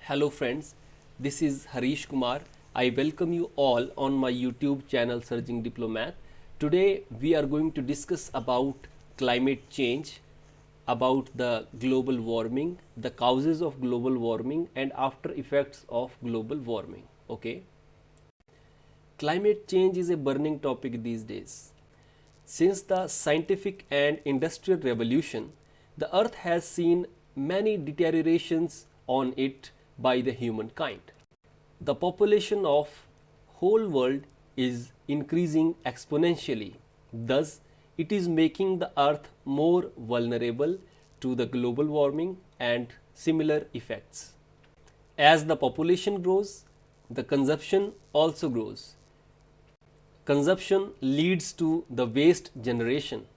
Hello friends, this is Harish Kumar. I welcome you all on my YouTube channel Surging Diplomat. Today we are going to discuss about climate change, about the global warming, the causes of global warming and after effects of global warming. Okay. Climate change is a burning topic these days. Since the scientific and industrial revolution, the earth has seen many deteriorations on it by the humankind. The population of whole world is increasing exponentially. Thus, it is making the earth more vulnerable to the global warming and similar effects. As the population grows, the consumption also grows. Consumption leads to the waste generation,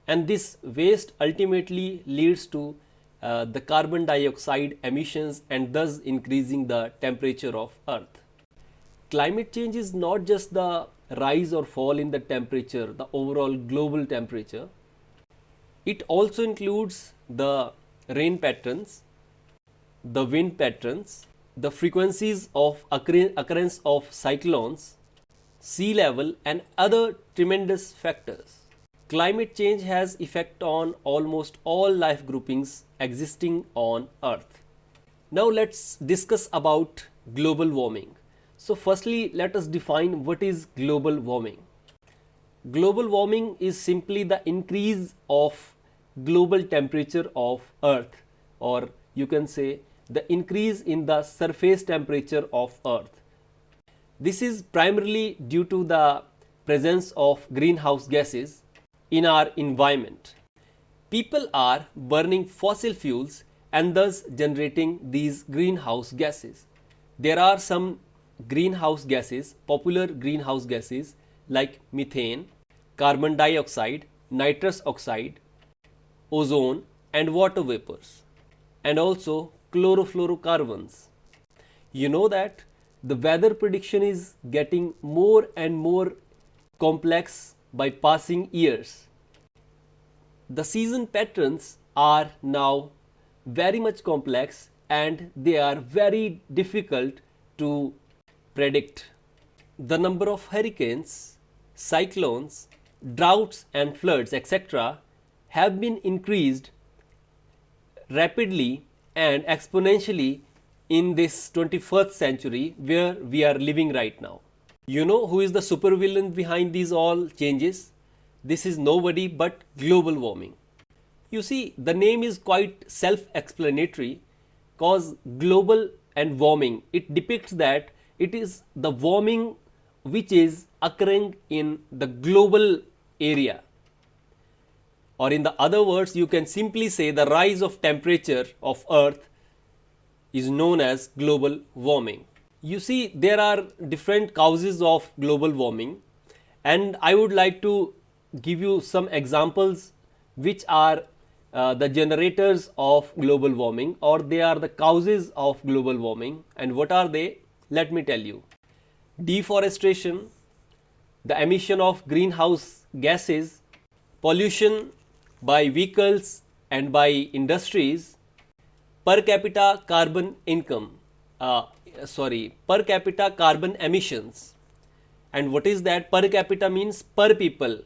and this waste ultimately leads to the carbon dioxide emissions and thus increasing the temperature of earth. Climate change is not just the rise or fall in the temperature, the overall global temperature. It also includes the rain patterns, the wind patterns, the frequencies of occurrence of cyclones, sea level and other tremendous factors. Climate change has effect on almost all life groupings existing on earth. Now let's discuss about global warming. So firstly, let us define what is global warming. Global warming is simply the increase of global temperature of earth, or you can say the increase in the surface temperature of earth. This is primarily due to the presence of greenhouse gases in our environment. People are burning fossil fuels and thus generating these greenhouse gases. There are some greenhouse gases, popular greenhouse gases like methane, carbon dioxide, nitrous oxide, ozone and water vapors, and also chlorofluorocarbons. You know that the weather prediction is getting more and more complex by passing years. The season patterns are now very much complex and they are very difficult to predict. The number of hurricanes, cyclones, droughts and floods etc. have been increased rapidly and exponentially in this 21st century where we are living right now. You know who is the supervillain behind these all changes? This is nobody but global warming. You see, the name is quite self-explanatory cause global and warming, it depicts that it is the warming which is occurring in the global area. Or in the other words, you can simply say the rise of temperature of earth is known as global warming. You see, there are different causes of global warming and I would like to give you some examples which are the generators of global warming, or they are the causes of global warming. And what are they? Let me tell you. Deforestation, the emission of greenhouse gases, pollution by vehicles and by industries, per capita carbon per capita carbon emissions. And what is that? Per capita means per people.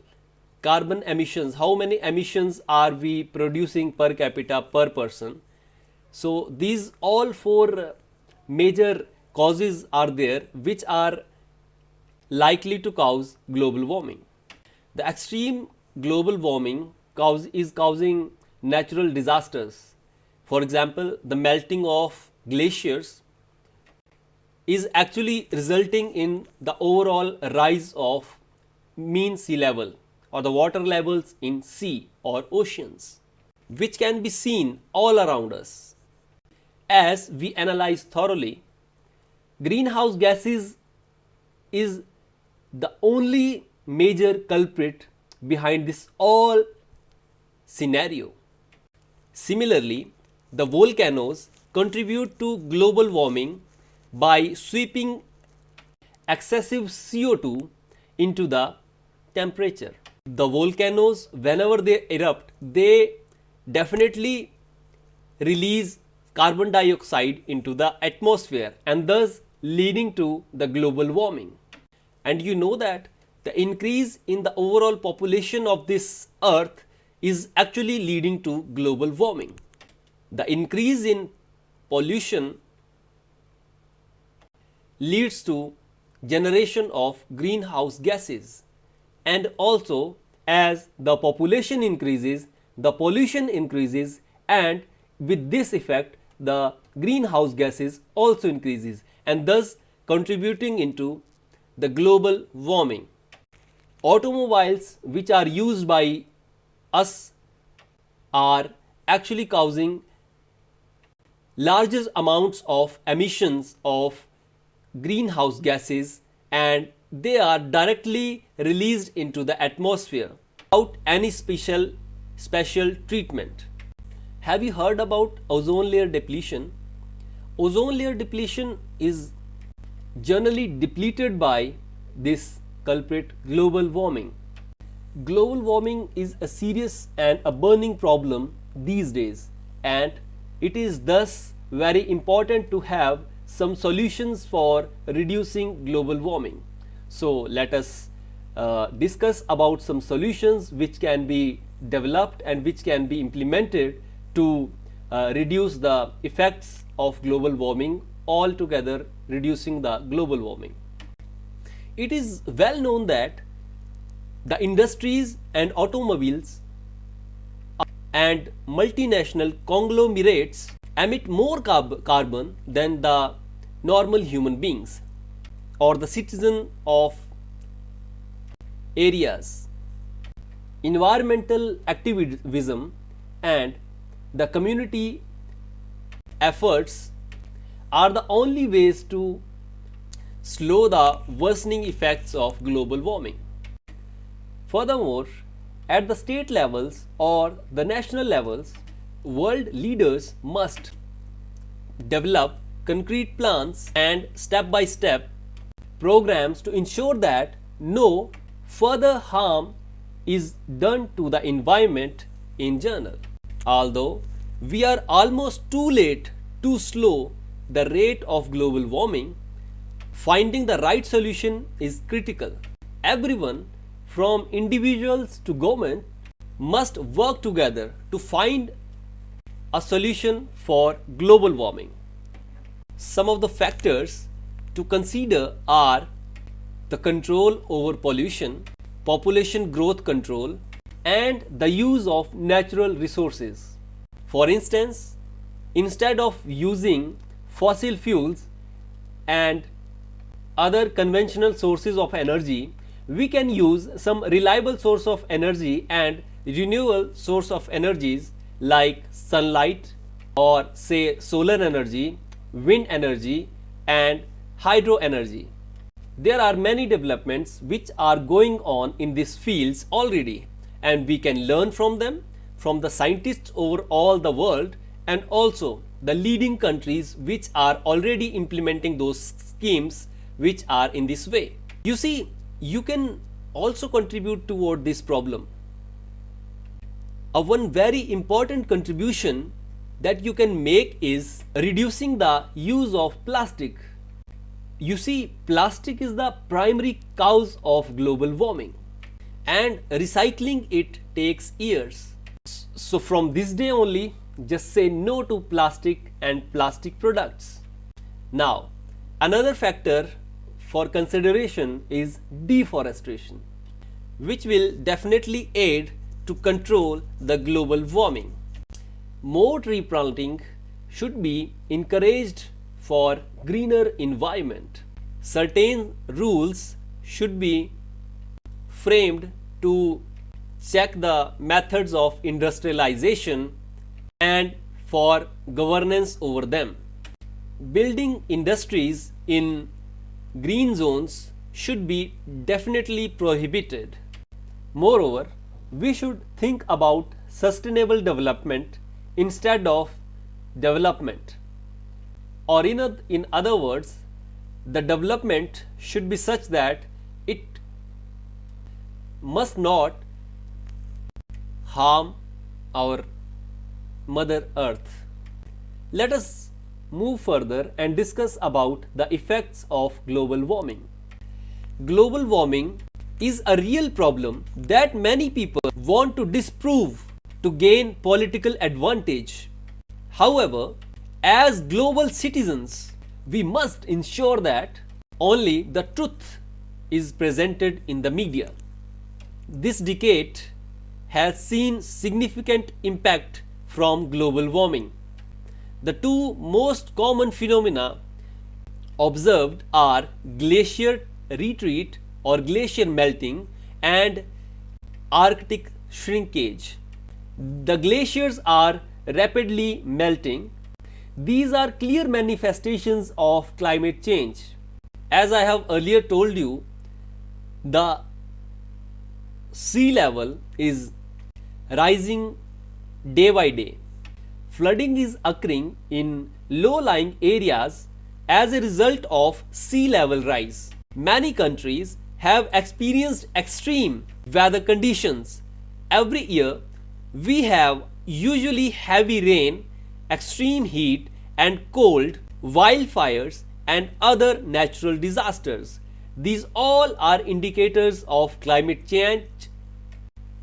Carbon emissions, how many emissions are we producing per capita per person? So these all four major causes are there which are likely to cause global warming. The extreme global warming is causing natural disasters. For example, the melting of glaciers is actually resulting in the overall rise of mean sea level or the water levels in sea or oceans, which can be seen all around us. As we analyze thoroughly, greenhouse gases is the only major culprit behind this all scenario. Similarly, the volcanoes contribute to global warming by sweeping excessive CO2 into the temperature. The volcanoes, whenever they erupt, they definitely release carbon dioxide into the atmosphere and thus leading to the global warming. And you know that the increase in the overall population of this earth is actually leading to global warming. The increase in pollution leads to generation of greenhouse gases, and also as the population increases, the pollution increases, and with this effect the greenhouse gases also increases and thus contributing into the global warming. Automobiles which are used by us are actually causing largest amounts of emissions of greenhouse gases, and they are directly released into the atmosphere without any special treatment. Have you heard about ozone layer depletion? Ozone layer depletion is generally depleted by this culprit, global warming. Global warming is a serious and a burning problem these days, and it is thus very important to have some solutions for reducing global warming. So let us discuss about some solutions which can be developed and which can be implemented to reduce the effects of global warming, altogether reducing the global warming. It is well known that the industries and automobiles and multinational conglomerates emit more carbon than the normal human beings or the citizen of areas. Environmental activism and the community efforts are the only ways to slow the worsening effects of global warming. Furthermore, at the state levels or the national levels, world leaders must develop concrete plans and step-by-step programs to ensure that no further harm is done to the environment in general. Although we are almost too late to slow the rate of global warming, finding the right solution is critical. Everyone, from individuals to government, must work together to find a solution for global warming. Some of the factors to consider are the control over pollution, population growth control, and the use of natural resources. For instance, instead of using fossil fuels and other conventional sources of energy, we can use some reliable source of energy and renewable source of energies like sunlight or say solar energy, wind energy, and hydro energy. There are many developments which are going on in these fields already, and we can learn from them, from the scientists over all the world, and also the leading countries which are already implementing those schemes which are in this way. You see, you can also contribute toward this problem. One very important contribution that you can make is reducing the use of plastic. You see, plastic is the primary cause of global warming, and recycling it takes years. So from this day only, just say no to plastic and plastic products. Now, another factor for consideration is deforestation, which will definitely aid to control the global warming. More tree planting should be encouraged for greener environment. Certain rules should be framed to check the methods of industrialization and for governance over them. Building industries in green zones should be definitely prohibited. Moreover, we should think about sustainable development instead of development. Or in other words, the development should be such that it must not harm our Mother Earth. let us move further and discuss about the effects of global warming. Global warming is a real problem that many people want to disprove to gain political advantage. However, as global citizens, we must ensure that only the truth is presented in the media. This decade has seen significant impact from global warming. The two most common phenomena observed are glacier retreat or glacier melting and Arctic shrinkage. The glaciers are rapidly melting. These are clear manifestations of climate change. As I have earlier told you, the sea level is rising day by day. Flooding is occurring in low-lying areas as a result of sea level rise. Many countries have experienced extreme weather conditions. Every year, we have usually heavy rain, extreme heat and cold, wildfires and other natural disasters. These all are indicators of climate change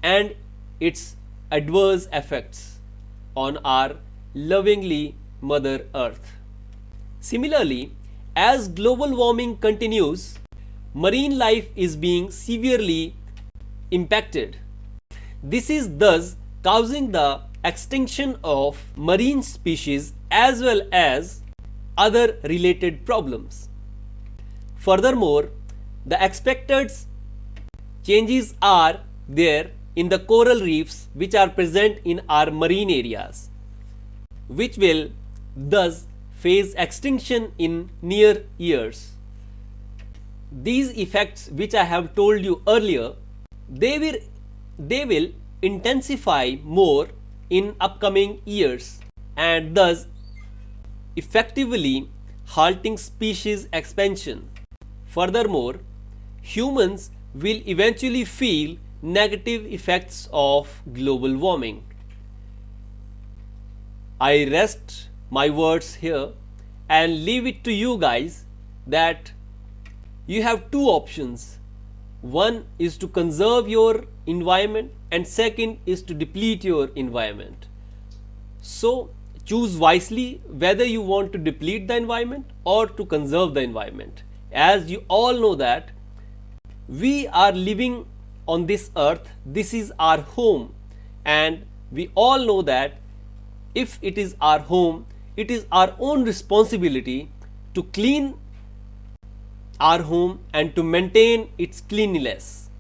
and its adverse effects on our lovingly Mother Earth. Similarly, as global warming continues, marine life is being severely impacted. This is thus causing the extinction of marine species as well as other related problems. Furthermore, the expected changes are there in the coral reefs which are present in our marine areas, which will thus face extinction in near years. These effects which I have told you earlier, they will intensify more in upcoming years and thus effectively halting species expansion. Furthermore, humans will eventually feel negative effects of global warming. I rest my words here and leave it to you guys that you have two options. One is to conserve your environment and second is to deplete your environment. So choose wisely whether you want to deplete the environment or to conserve the environment. As you all know that we are living on this earth, this is our home, and we all know that if it is our home, it is our own responsibility to clean our home and to maintain its cleanliness.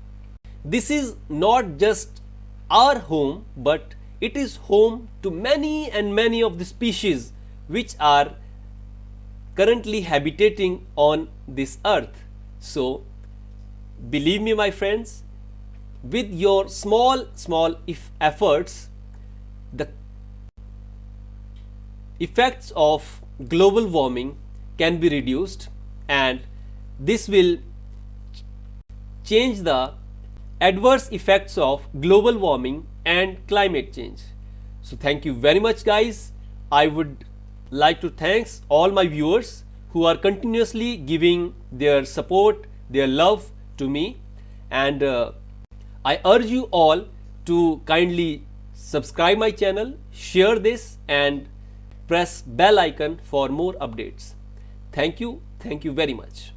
This is not just our home, but it is home to many and many of the species which are currently habitating on this earth. So believe me, my friends, with your small efforts, the effects of global warming can be reduced, and this will change the adverse effects of global warming and climate change. So thank you very much, guys. I would like to thank all my viewers who are continuously giving their support, their love to me, and I urge you all to kindly subscribe my channel, share this and press bell icon for more updates. Thank you very much.